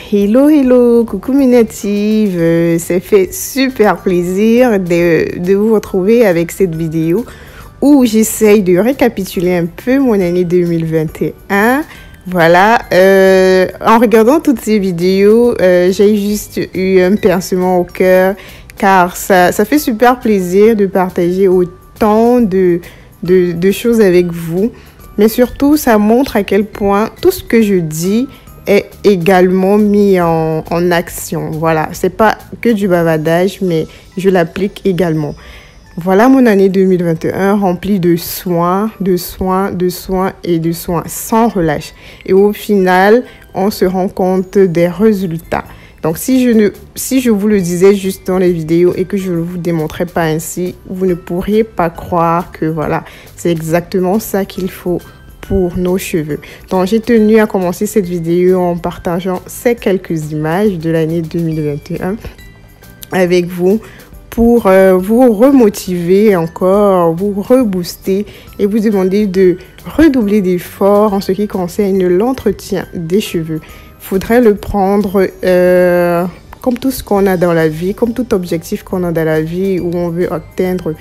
Hello, hello, coucou mes natives, ça fait super plaisir de vous retrouver avec cette vidéo où j'essaye de récapituler un peu mon année 2021. Voilà, en regardant toutes ces vidéos, j'ai juste eu un pincement au cœur car ça fait super plaisir de partager autant de choses avec vous. Mais surtout, ça montre à quel point tout ce que je dis est également mis en action. Voilà, c'est pas que du bavardage, mais je l'applique également. Voilà mon année 2021 remplie de soins, de soins, de soins et de soins sans relâche. Et au final, on se rend compte des résultats. Donc, si je vous le disais juste dans les vidéos et que je ne vous démontrais pas ainsi, vous ne pourriez pas croire que voilà, c'est exactement ça qu'il faut pour nos cheveux. Donc, j'ai tenu à commencer cette vidéo en partageant ces quelques images de l'année 2021 avec vous pour vous remotiver encore, vous rebooster et vous demander de redoubler d'efforts en ce qui concerne l'entretien des cheveux. Faudrait le prendre comme tout ce qu'on a dans la vie, comme tout objectif qu'on a dans la vie où on veut atteindre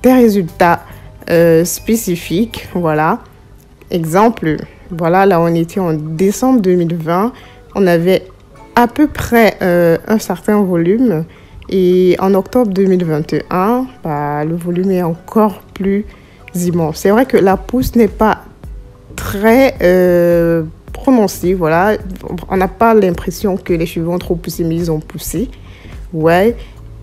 des résultats spécifiques. Voilà. Exemple, voilà, là on était en décembre 2020, on avait à peu près un certain volume. Et en octobre 2021, le volume est encore plus immense. C'est vrai que la pousse n'est pas très prononcée, voilà. On n'a pas l'impression que les cheveux ont trop poussé, mais ils ont poussé. Ouais,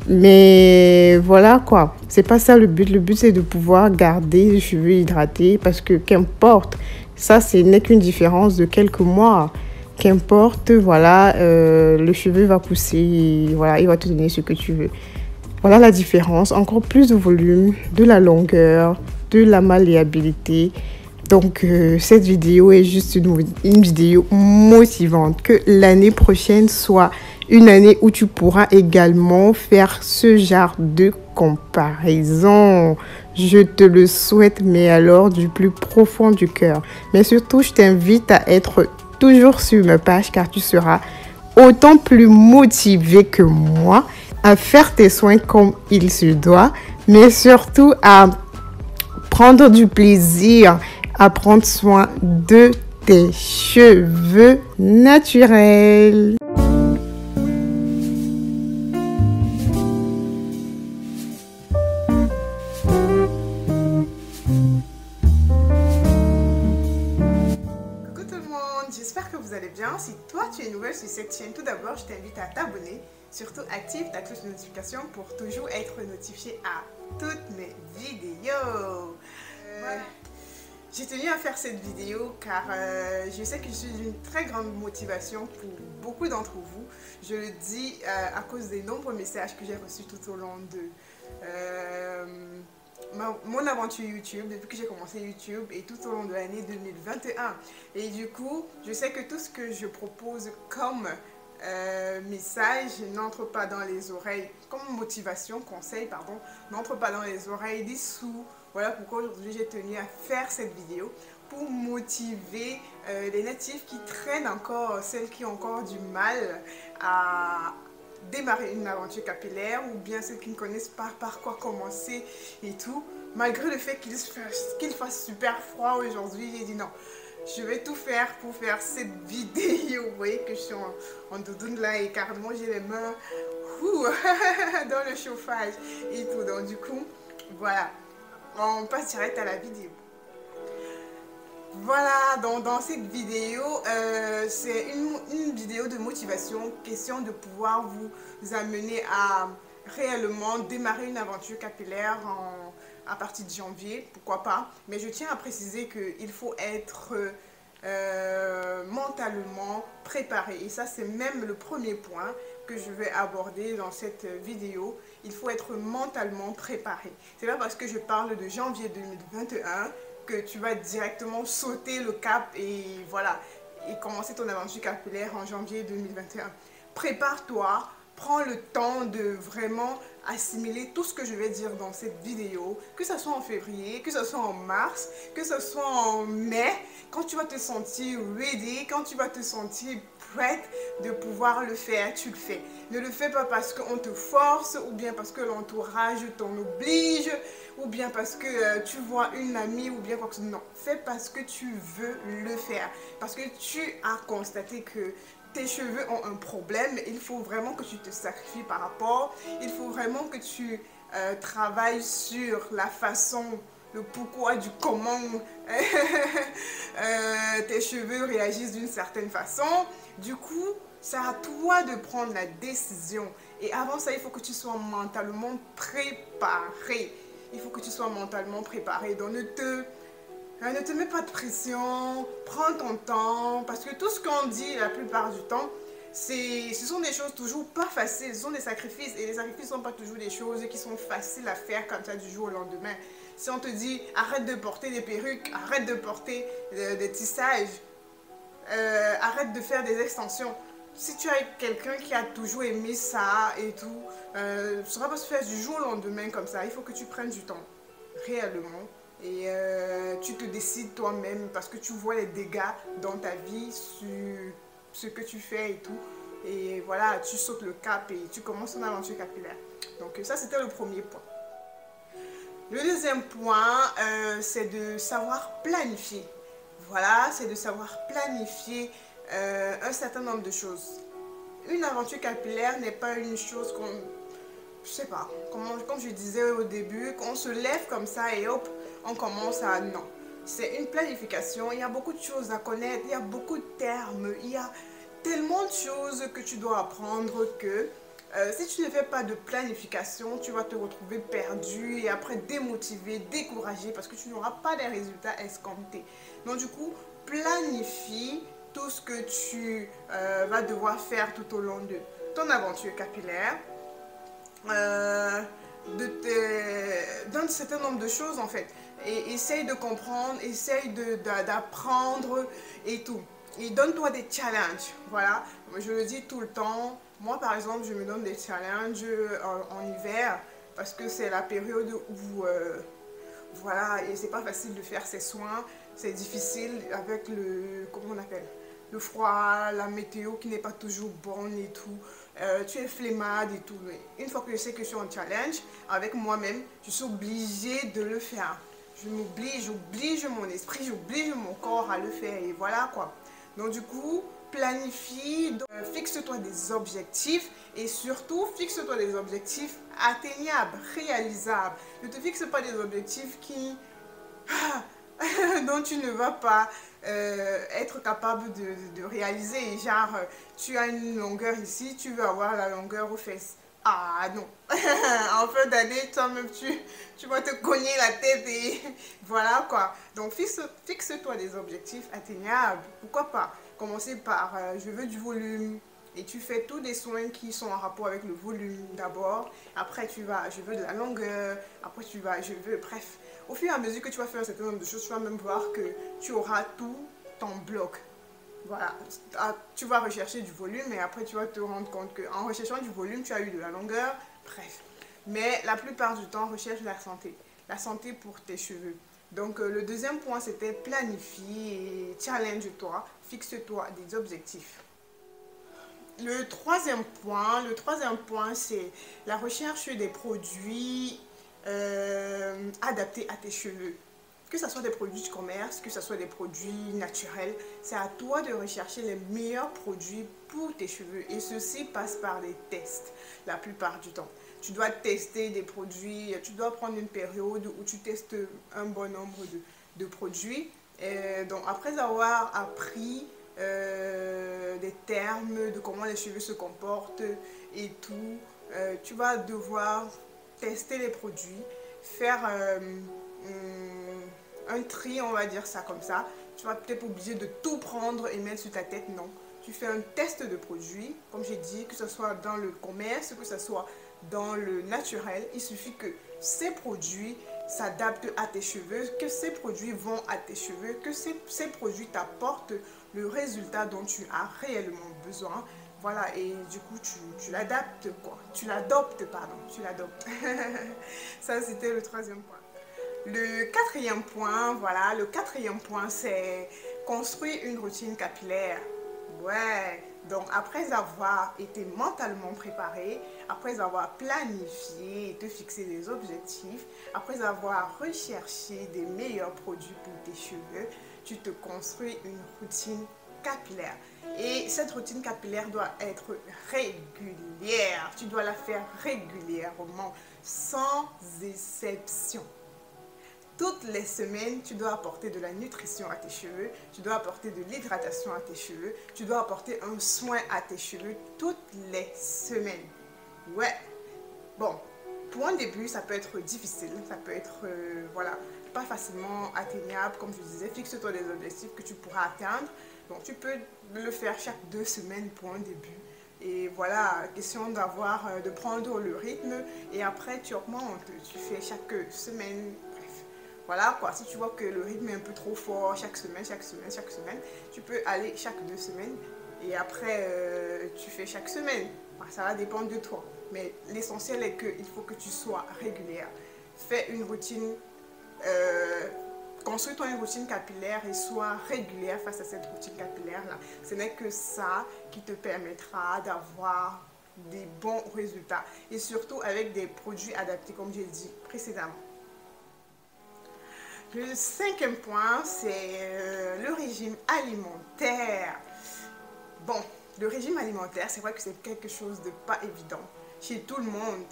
mais voilà quoi. C'est pas ça le but. Le but, c'est de pouvoir garder les cheveux hydratés parce que qu'importe, ça, ce n'est qu'une différence de quelques mois. Qu'importe, voilà, le cheveu va pousser et voilà, il va te donner ce que tu veux. Voilà la différence, encore plus de volume, de la longueur, de la malléabilité. Donc, cette vidéo est juste une vidéo motivante. Que l'année prochaine soit une année où tu pourras également faire ce genre de comparaison. Je te le souhaite, mais alors du plus profond du cœur. Mais surtout, je t'invite à être toujours sur ma page car tu seras autant plus motivé que moi à faire tes soins comme il se doit, mais surtout à prendre du plaisir à prendre soin de tes cheveux naturels. J'espère que vous allez bien. Si toi tu es nouvelle sur cette chaîne, tout d'abord je t'invite à t'abonner. Surtout active ta cloche de notification pour toujours être notifié à toutes mes vidéos. J'ai tenu à faire cette vidéo car je sais que je suis d'une très grande motivation pour beaucoup d'entre vous. Je le dis à cause des nombreux messages que j'ai reçus tout au long de mon aventure YouTube, depuis que j'ai commencé YouTube et tout au long de l'année 2021. Et du coup, je sais que tout ce que je propose comme message n'entre pas dans les oreilles, comme motivation, conseil, pardon, n'entre pas dans les oreilles des sourds. Voilà pourquoi aujourd'hui j'ai tenu à faire cette vidéo pour motiver les natifs qui traînent encore, celles qui ont encore du mal à démarrer une aventure capillaire ou bien ceux qui ne connaissent pas par quoi commencer et tout. Malgré le fait qu'il fasse super froid aujourd'hui, j'ai dit non, je vais tout faire pour faire cette vidéo. Vous voyez que je suis en doudoune là et carrément j'ai les mains dans le chauffage et tout. Donc du coup, voilà, on passe direct à la vidéo. Voilà, donc dans cette vidéo, c'est une vidéo de motivation, question de pouvoir vous amener à réellement démarrer une aventure capillaire à partir de janvier, pourquoi pas. Mais je tiens à préciser qu'il faut être mentalement préparé. Et ça, c'est même le premier point que je vais aborder dans cette vidéo. Il faut être mentalement préparé. C'est pas parce que je parle de janvier 2021 que tu vas directement sauter le cap et voilà, et commencer ton aventure capillaire en janvier 2021. Prépare-toi, prends le temps de vraiment assimiler tout ce que je vais dire dans cette vidéo, que ce soit en février, que ce soit en mars, que ce soit en mai, quand tu vas te sentir ready, quand tu vas te sentir prête de pouvoir le faire, tu le fais. Ne le fais pas parce qu'on te force, ou bien parce que l'entourage t'en oblige, ou bien parce que tu vois une amie, ou bien quoi que ce soit. Non, fais parce que tu veux le faire. Parce que tu as constaté que tes cheveux ont un problème, il faut vraiment que tu te sacrifies par rapport, il faut vraiment que tu travailles sur la façon, le pourquoi du comment tes cheveux réagissent d'une certaine façon. Du coup, c'est à toi de prendre la décision. Et avant ça, il faut que tu sois mentalement préparé. Il faut que tu sois mentalement préparé. Donc ne te mets pas de pression, prends ton temps, parce que tout ce qu'on dit la plupart du temps, ce sont des choses toujours pas faciles, ce sont des sacrifices, et les sacrifices ne sont pas toujours des choses qui sont faciles à faire comme ça du jour au lendemain. Si on te dit arrête de porter des perruques, arrête de porter des tissages, arrête de faire des extensions. Si tu as quelqu'un qui a toujours aimé ça et tout, ça ne va pas se faire du jour au lendemain comme ça. Il faut que tu prennes du temps, réellement. Et tu te décides toi-même parce que tu vois les dégâts dans ta vie sur ce que tu fais et tout. Et voilà, tu sautes le cap et tu commences ton aventure capillaire. Donc ça, c'était le premier point. Le deuxième point, c'est de savoir planifier. Voilà, c'est de savoir planifier un certain nombre de choses. Une aventure capillaire n'est pas une chose qu'on... Je sais pas, comme je disais au début, qu'on se lève comme ça et hop, on commence à... Non. C'est une planification, il y a beaucoup de choses à connaître, il y a beaucoup de termes, il y a tellement de choses que tu dois apprendre que si tu ne fais pas de planification, tu vas te retrouver perdu et après démotivé, découragé parce que tu n'auras pas des résultats escomptés. Donc du coup, planifie tout ce que tu vas devoir faire tout au long de ton aventure capillaire. D'un certain nombre de choses en fait. Et essaye de comprendre, essaye d'apprendre et tout. Et donne-toi des challenges. Voilà, je le dis tout le temps. Moi par exemple, je me donne des challenges en hiver parce que c'est la période où voilà, et c'est pas facile de faire ses soins. C'est difficile avec le, comment on appelle, le froid, la météo qui n'est pas toujours bonne et tout. Tu es flemmade et tout. Une fois que je sais que je suis en challenge avec moi-même, je suis obligée de le faire. Je m'oblige, j'oblige mon esprit, j'oblige mon corps à le faire et voilà quoi. Donc du coup, planifie, fixe-toi des objectifs et surtout fixe-toi des objectifs atteignables, réalisables. Ne te fixe pas des objectifs dont tu ne vas pas être capable de réaliser. Genre, tu as une longueur ici, tu veux avoir la longueur aux fesses. Ah non, en fin d'année, toi-même, tu vas te cogner la tête et voilà quoi. Donc, fixe-toi des objectifs atteignables. Pourquoi pas commencer par je veux du volume et tu fais tous des soins qui sont en rapport avec le volume d'abord. Après, tu vas, je veux de la longueur. Après, tu vas, je veux, bref. Au fur et à mesure que tu vas faire un certain nombre de choses, tu vas même voir que tu auras tout en bloc. Voilà, tu vas rechercher du volume et après tu vas te rendre compte qu'en recherchant du volume, tu as eu de la longueur, bref. Mais la plupart du temps, recherche la santé pour tes cheveux. Donc le deuxième point, c'était planifie et challenge-toi, fixe-toi des objectifs. Le troisième point, c'est la recherche des produits adaptés à tes cheveux. Que ce soit des produits de commerce, que ce soit des produits naturels, c'est à toi de rechercher les meilleurs produits pour tes cheveux. Et ceci passe par des tests, la plupart du temps. Tu dois tester des produits, tu dois prendre une période où tu testes un bon nombre de produits. Et donc après avoir appris des termes de comment les cheveux se comportent et tout, tu vas devoir tester les produits, faire un tri, on va dire ça comme ça. Tu vas peut-être pas obligé de tout prendre et mettre sur ta tête, non. Tu fais un test de produits, comme j'ai dit, que ce soit dans le commerce, que ce soit dans le naturel. Il suffit que ces produits s'adaptent à tes cheveux, que ces produits vont à tes cheveux, que ces produits t'apportent le résultat dont tu as réellement besoin. Voilà, et du coup, tu l'adaptes, quoi. Tu l'adoptes, pardon, tu l'adoptes. Ça, c'était le troisième point. Le quatrième point, voilà, le quatrième point, c'est construire une routine capillaire. Ouais, Donc, après avoir été mentalement préparé, après avoir planifié et te fixé des objectifs, après avoir recherché des meilleurs produits pour tes cheveux, tu te construis une routine capillaire. Et cette routine capillaire doit être régulière. Tu dois la faire régulièrement, sans exception. Toutes les semaines, tu dois apporter de la nutrition à tes cheveux, tu dois apporter de l'hydratation à tes cheveux, tu dois apporter un soin à tes cheveux toutes les semaines. Ouais. Bon, pour un début, ça peut être difficile, ça peut être, voilà, pas facilement atteignable. Comme je disais, fixe-toi des objectifs que tu pourras atteindre. Donc, tu peux le faire chaque 2 semaines pour un début. Et voilà, question de prendre le rythme et après tu augmentes, tu fais chaque semaine. Voilà quoi, si tu vois que le rythme est un peu trop fort chaque semaine, tu peux aller chaque 2 semaines et après tu fais chaque semaine. Ça va dépendre de toi. Mais l'essentiel est qu'il faut que tu sois régulière. Fais une routine, construis-toi une routine capillaire et sois régulière face à cette routine capillaire-là. Ce n'est que ça qui te permettra d'avoir des bons résultats et surtout avec des produits adaptés comme j'ai dit précédemment. Le 5e point, c'est le régime alimentaire. Bon, le régime alimentaire, c'est vrai que c'est quelque chose de pas évident chez tout le monde.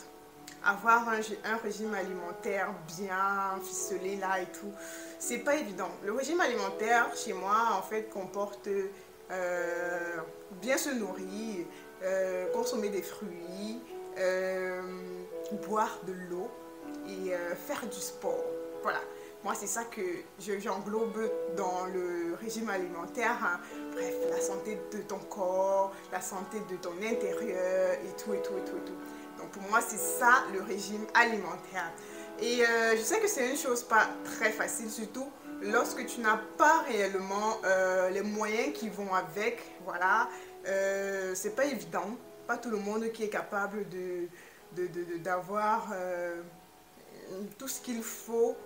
Avoir un régime alimentaire bien ficelé là et tout, c'est pas évident. Le régime alimentaire chez moi, en fait, comporte bien se nourrir, consommer des fruits, boire de l'eau et faire du sport. Voilà. Moi, c'est ça que j'englobe dans le régime alimentaire. Hein. Bref, la santé de ton corps, la santé de ton intérieur et tout, et tout, et tout, et tout. Donc, pour moi, c'est ça le régime alimentaire. Et je sais que c'est une chose pas très facile, surtout lorsque tu n'as pas réellement les moyens qui vont avec. Voilà, c'est pas évident. Pas tout le monde qui est capable d'avoir tout ce qu'il faut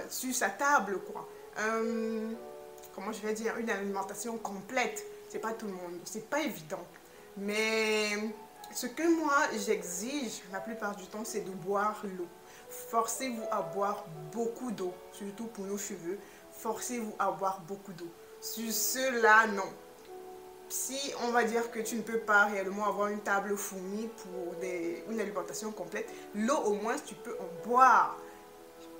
sur sa table, quoi. Comment je vais dire, une alimentation complète. C'est pas tout le monde, c'est pas évident. Mais ce que moi j'exige la plupart du temps, c'est de boire l'eau. Forcez-vous à boire beaucoup d'eau, surtout pour nos cheveux. Forcez-vous à boire beaucoup d'eau. Sur cela, non. Si on va dire que tu ne peux pas réellement avoir une table fournie pour une alimentation complète, l'eau au moins tu peux en boire.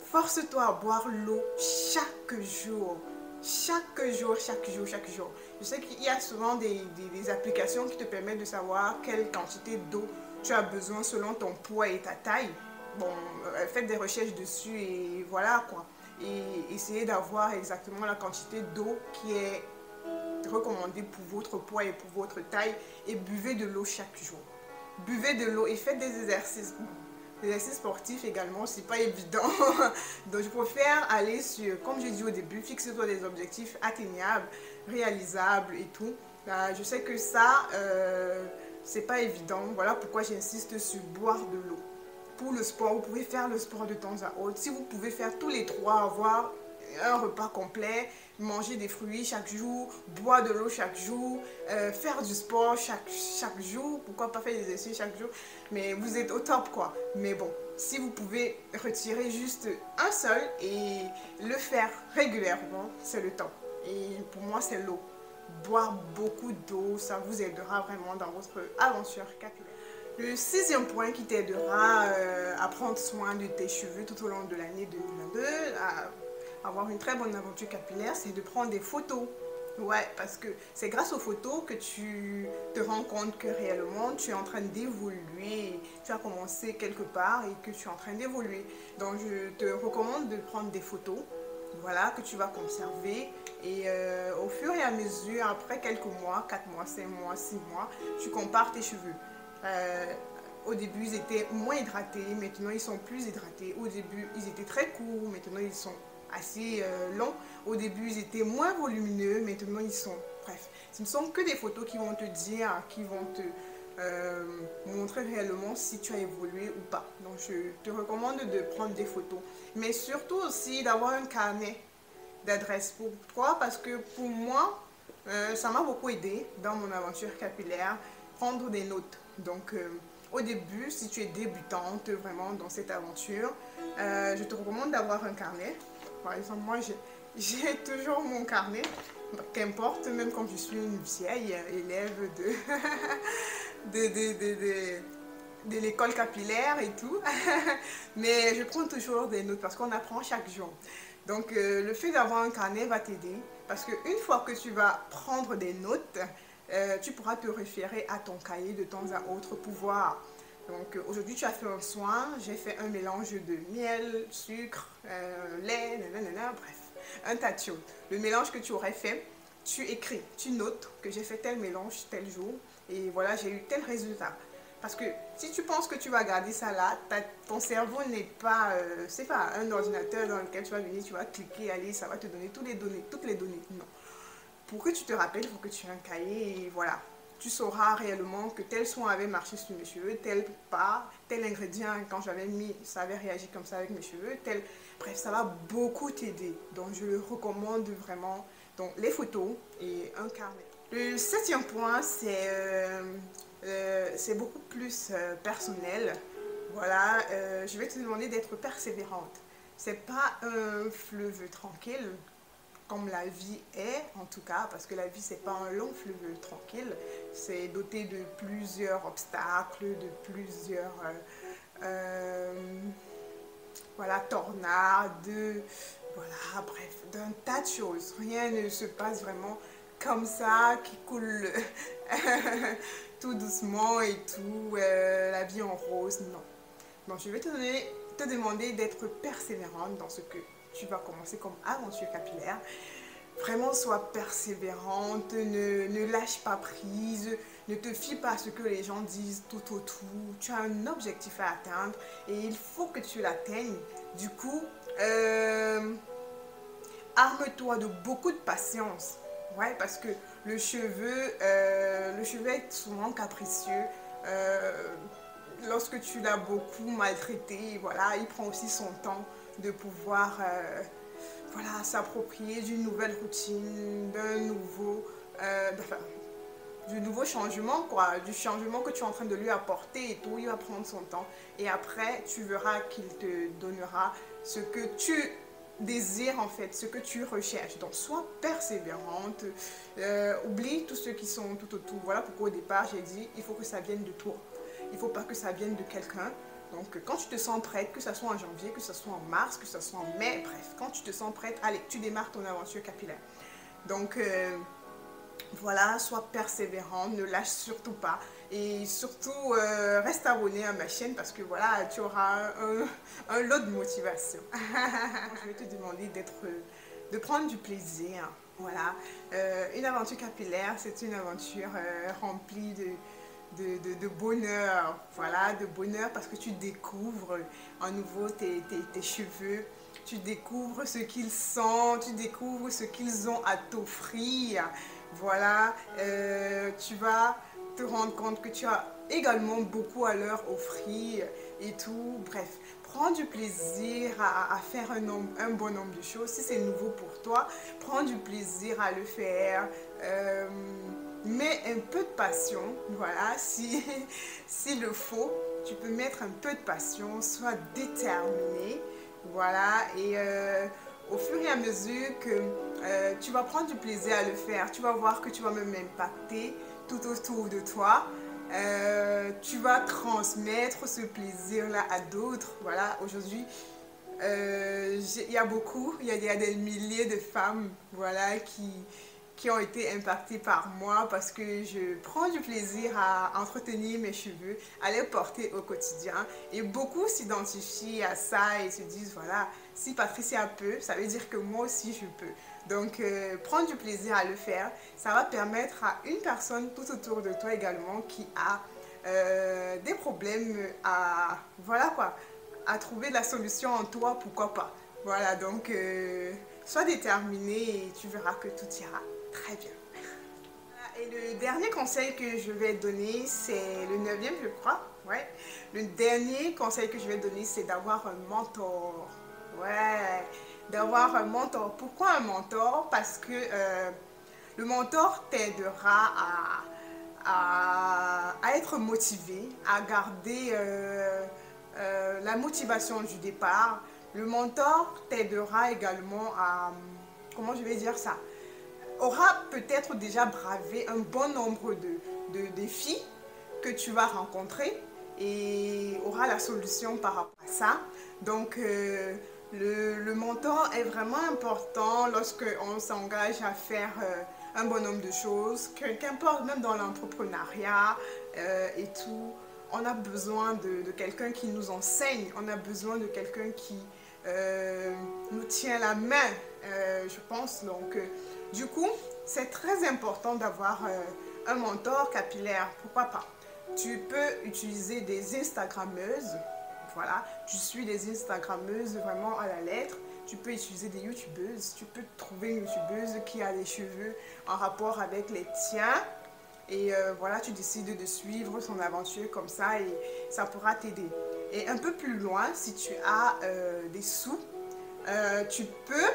Force-toi à boire l'eau chaque jour. Chaque jour, chaque jour, chaque jour. Je sais qu'il y a souvent des applications qui te permettent de savoir quelle quantité d'eau tu as besoin selon ton poids et ta taille. Bon, faites des recherches dessus et voilà quoi. Et essayez d'avoir exactement la quantité d'eau qui est recommandé pour votre poids et pour votre taille et buvez de l'eau chaque jour. Buvez de l'eau et faites des exercices. Les exercices sportifs également, c'est pas évident. Donc je préfère aller sur, comme j'ai dit au début, fixe-toi des objectifs atteignables, réalisables et tout. Je sais que ça, c'est pas évident. Voilà pourquoi j'insiste sur boire de l'eau. Pour le sport, vous pouvez faire le sport de temps à autre. Si vous pouvez faire tous les 3, avoir un repas complet, manger des fruits chaque jour, boire de l'eau chaque jour, faire du sport chaque jour, pourquoi pas faire des exercices chaque jour, mais vous êtes au top quoi. Mais bon, si vous pouvez retirer juste un seul et le faire régulièrement, c'est le top. Et pour moi, c'est l'eau. Boire beaucoup d'eau, ça vous aidera vraiment dans votre aventure capillaire. Le 6e point qui t'aidera à prendre soin de tes cheveux tout au long de l'année 2022, à avoir une très bonne aventure capillaire, c'est de prendre des photos. Ouais, parce que c'est grâce aux photos que tu te rends compte que réellement tu es en train d'évoluer. Tu as commencé quelque part et que tu es en train d'évoluer. Donc je te recommande de prendre des photos, voilà, que tu vas conserver. Et au fur et à mesure, après quelques mois, 4 mois, 5 mois, 6 mois, tu compares tes cheveux. Au début, ils étaient moins hydratés, maintenant ils sont plus hydratés. Au début, ils étaient très courts, maintenant ils sont assez longs. Au début, ils étaient moins volumineux, maintenant ils sont... Bref, ce ne sont que des photos qui vont te dire, qui vont te montrer réellement si tu as évolué ou pas. Donc, je te recommande de prendre des photos. Mais surtout aussi d'avoir un carnet d'adresses. Pourquoi? Parce que pour moi, Ça m'a beaucoup aidé dans mon aventure capillaire, prendre des notes. Donc, au début, si tu es débutante vraiment dans cette aventure, je te recommande d'avoir un carnet. Par exemple, moi, j'ai toujours mon carnet, qu'importe, même quand je suis une vieille élève de, de, de, de, de l'école capillaire et tout. Mais je prends toujours des notes parce qu'on apprend chaque jour. Donc, le fait d'avoir un carnet va t'aider parce qu'une fois que tu vas prendre des notes, tu pourras te référer à ton cahier de temps à autre pour voir. Donc, aujourd'hui, tu as fait un soin, j'ai fait un mélange de miel, sucre, lait, nanana, bref, un tas de choses. Le mélange que tu aurais fait, tu écris, tu notes que j'ai fait tel mélange tel jour et voilà, j'ai eu tel résultat. Parce que si tu penses que tu vas garder ça là, ton cerveau n'est pas, c'est pas un ordinateur dans lequel tu vas venir, tu vas cliquer, allez, ça va te donner toutes les données. Non. Pour que tu te rappelles, il faut que tu aies un cahier et voilà. Tu sauras réellement que tel soin avait marché sur mes cheveux, tel pas, tel ingrédient, quand j'avais mis, ça avait réagi comme ça avec mes cheveux, tel... Bref, ça va beaucoup t'aider. Donc, je le recommande vraiment. Donc, les photos et un carnet. Le septième point, c'est beaucoup plus personnel. Voilà, je vais te demander d'être persévérante. C'est pas un fleuve tranquille comme la vie est, en tout cas, parce que la vie, c'est pas un long fleuve tranquille. C'est doté de plusieurs obstacles, de plusieurs voilà, tornades, voilà, bref, d'un tas de choses. Rien ne se passe vraiment comme ça, qui coule tout doucement et tout, la vie en rose, non. Donc, je vais te demander d'être persévérante dans ce que tu vas commencer comme aventure capillaire. Vraiment, sois persévérante, ne lâche pas prise, ne te fie pas à ce que les gens disent tout autour. Tu as un objectif à atteindre et il faut que tu l'atteignes. Du coup, arme-toi de beaucoup de patience. Ouais, parce que le cheveu est souvent capricieux. Lorsque tu l'as beaucoup maltraité, voilà, il prend aussi son temps de pouvoir voilà, s'approprier d'une nouvelle routine, enfin, du nouveau changement, quoi, du changement que tu es en train de lui apporter et tout, il va prendre son temps. Et après, tu verras qu'il te donnera ce que tu désires en fait, ce que tu recherches. Donc, sois persévérante, oublie tous ceux qui sont tout autour. Voilà pourquoi au départ, j'ai dit, il faut que ça vienne de toi. Il ne faut pas que ça vienne de quelqu'un. Donc, quand tu te sens prête, que ce soit en janvier, que ce soit en mars, que ce soit en mai, bref, quand tu te sens prête, allez, tu démarres ton aventure capillaire. Donc, voilà, sois persévérante, ne lâche surtout pas. Et surtout, reste abonné à ma chaîne parce que voilà, tu auras un lot de motivation. Je vais te demander de prendre du plaisir. Voilà, une aventure capillaire, c'est une aventure remplie de bonheur, voilà, de bonheur parce que tu découvres à nouveau tes cheveux, tu découvres ce qu'ils sont, tu découvres ce qu'ils ont à t'offrir, voilà, tu vas te rendre compte que tu as également beaucoup à leur offrir et tout, bref, prends du plaisir à faire un bon nombre de choses, si c'est nouveau pour toi, prends du plaisir à le faire, mets un peu de passion, voilà, s'il le faut, tu peux mettre un peu de passion, sois déterminé, voilà, et au fur et à mesure que tu vas prendre du plaisir à le faire, tu vas voir que tu vas même impacter tout autour de toi, tu vas transmettre ce plaisir-là à d'autres, voilà, aujourd'hui, il y a des milliers de femmes, voilà, qui ont été impactées par moi parce que je prends du plaisir à entretenir mes cheveux, à les porter au quotidien. Et beaucoup s'identifient à ça et se disent, voilà, si Patricia peut, ça veut dire que moi aussi je peux. Donc, prends du plaisir à le faire. Ça va permettre à une personne tout autour de toi également qui a des problèmes voilà quoi, à trouver la solution en toi, pourquoi pas. Voilà, donc sois déterminé et tu verras que tout ira très bien. Et le dernier conseil que je vais donner, c'est le 9e, je crois. Ouais. Le dernier conseil que je vais donner, c'est d'avoir un mentor. Ouais, d'avoir un mentor. Pourquoi un mentor? Parce que Le mentor t'aidera à être motivé, à garder la motivation du départ. Le mentor t'aidera également à, comment je vais dire ça, aura peut-être déjà bravé un bon nombre de défis que tu vas rencontrer et aura la solution par rapport à ça. Donc, le mentor est vraiment important lorsque on s'engage à faire un bon nombre de choses, qu'importe, même dans l'entrepreneuriat et tout. On a besoin de quelqu'un qui nous enseigne, on a besoin de quelqu'un qui nous tient la main, je pense. Donc, du coup, c'est très important d'avoir un mentor capillaire. Pourquoi pas? Tu peux utiliser des Instagrammeuses. Voilà, tu suis des Instagrammeuses vraiment à la lettre. Tu peux utiliser des YouTubeuses. Tu peux trouver une YouTubeuse qui a les cheveux en rapport avec les tiens. Et voilà, tu décides de suivre son aventure comme ça et ça pourra t'aider. Et un peu plus loin, si tu as des sous, tu peux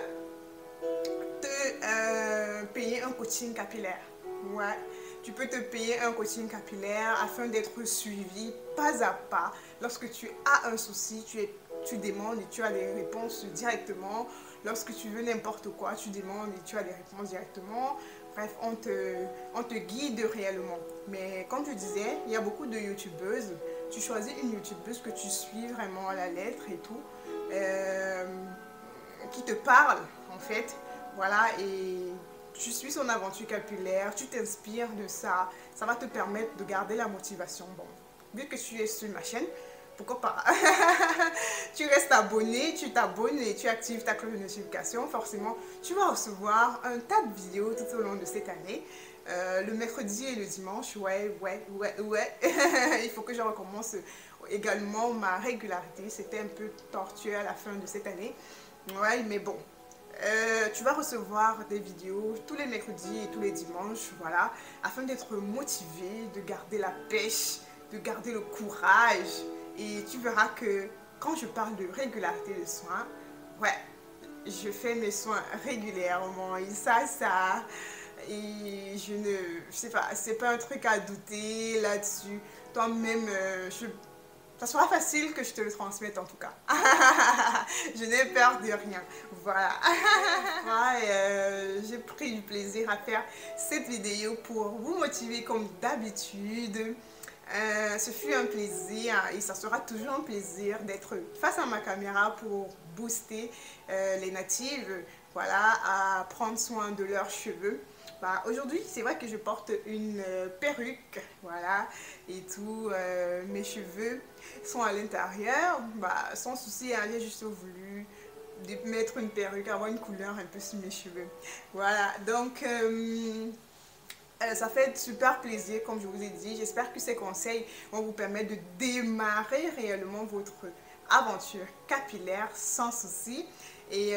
te payer un coaching capillaire. Ouais, tu peux te payer un coaching capillaire afin d'être suivi pas à pas. Lorsque tu as un souci, tu demandes et tu as les réponses directement. Lorsque tu veux n'importe quoi, tu demandes et tu as les réponses directement. Bref, on te guide réellement. Mais comme je disais, il y a beaucoup de youtubeuses. Tu choisis une youtubeuse que tu suis vraiment à la lettre et tout. Qui te parle en fait. Voilà, et tu suis son aventure capillaire, tu t'inspires de ça. Ça va te permettre de garder la motivation. Bon, vu que tu es sur ma chaîne, pourquoi pas? Tu restes abonné, tu t'abonnes et tu actives ta cloche de notification. Forcément, tu vas recevoir un tas de vidéos tout au long de cette année. Le mercredi et le dimanche, ouais. Il faut que je recommence également ma régularité. C'était un peu tortueux à la fin de cette année. Ouais, mais bon. Tu vas recevoir des vidéos tous les mercredis et tous les dimanches, voilà, afin d'être motivé, de garder la pêche, de garder le courage. Et tu verras que quand je parle de régularité de soins, ouais, je fais mes soins régulièrement. Et ça, et je sais pas, c'est pas un truc à douter là-dessus. Toi-même, ça sera facile que je te le transmette en tout cas. Je n'ai peur de rien. Voilà. J'ai pris du plaisir à faire cette vidéo pour vous motiver comme d'habitude. Ce fut un plaisir et ça sera toujours un plaisir d'être face à ma caméra pour booster les natives, voilà, à prendre soin de leurs cheveux. Bah, aujourd'hui, c'est vrai que je porte une perruque, voilà, et tout, mes cheveux sont à l'intérieur, bah, sans souci, hein, j'ai juste voulu de mettre une perruque, avoir une couleur un peu sur mes cheveux. Voilà, donc ça fait super plaisir, comme je vous ai dit. J'espère que ces conseils vont vous permettre de démarrer réellement votre aventure capillaire sans souci. Et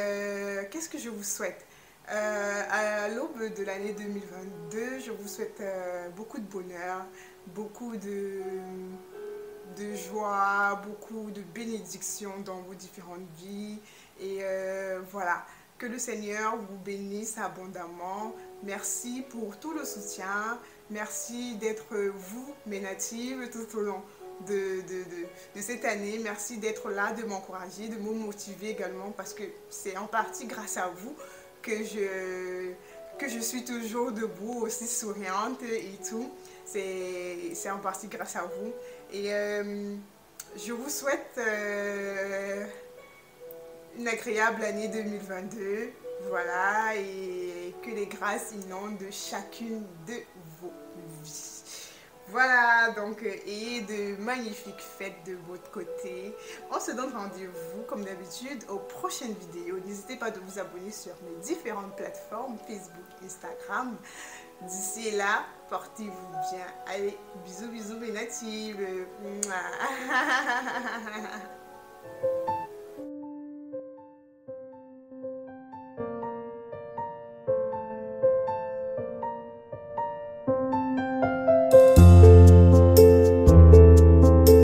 qu'est-ce que je vous souhaite? À l'aube de l'année 2022, je vous souhaite beaucoup de bonheur, beaucoup de joie, beaucoup de bénédictions dans vos différentes vies. Et voilà, que le Seigneur vous bénisse abondamment. Merci pour tout le soutien. Merci d'être vous, mes natives, tout au long de cette année. Merci d'être là, de m'encourager, de me motiver également parce que c'est en partie grâce à vous que je suis toujours debout, aussi souriante et tout. C'est en partie grâce à vous. Et je vous souhaite une agréable année 2022. Voilà, et que les grâces inondent chacune de vos vies. Voilà, donc, et de magnifiques fêtes de votre côté. On se donne rendez-vous, comme d'habitude, aux prochaines vidéos. N'hésitez pas de vous abonner sur mes différentes plateformes, Facebook, Instagram. D'ici là, portez-vous bien. Allez, bisous, bisous, mes natives.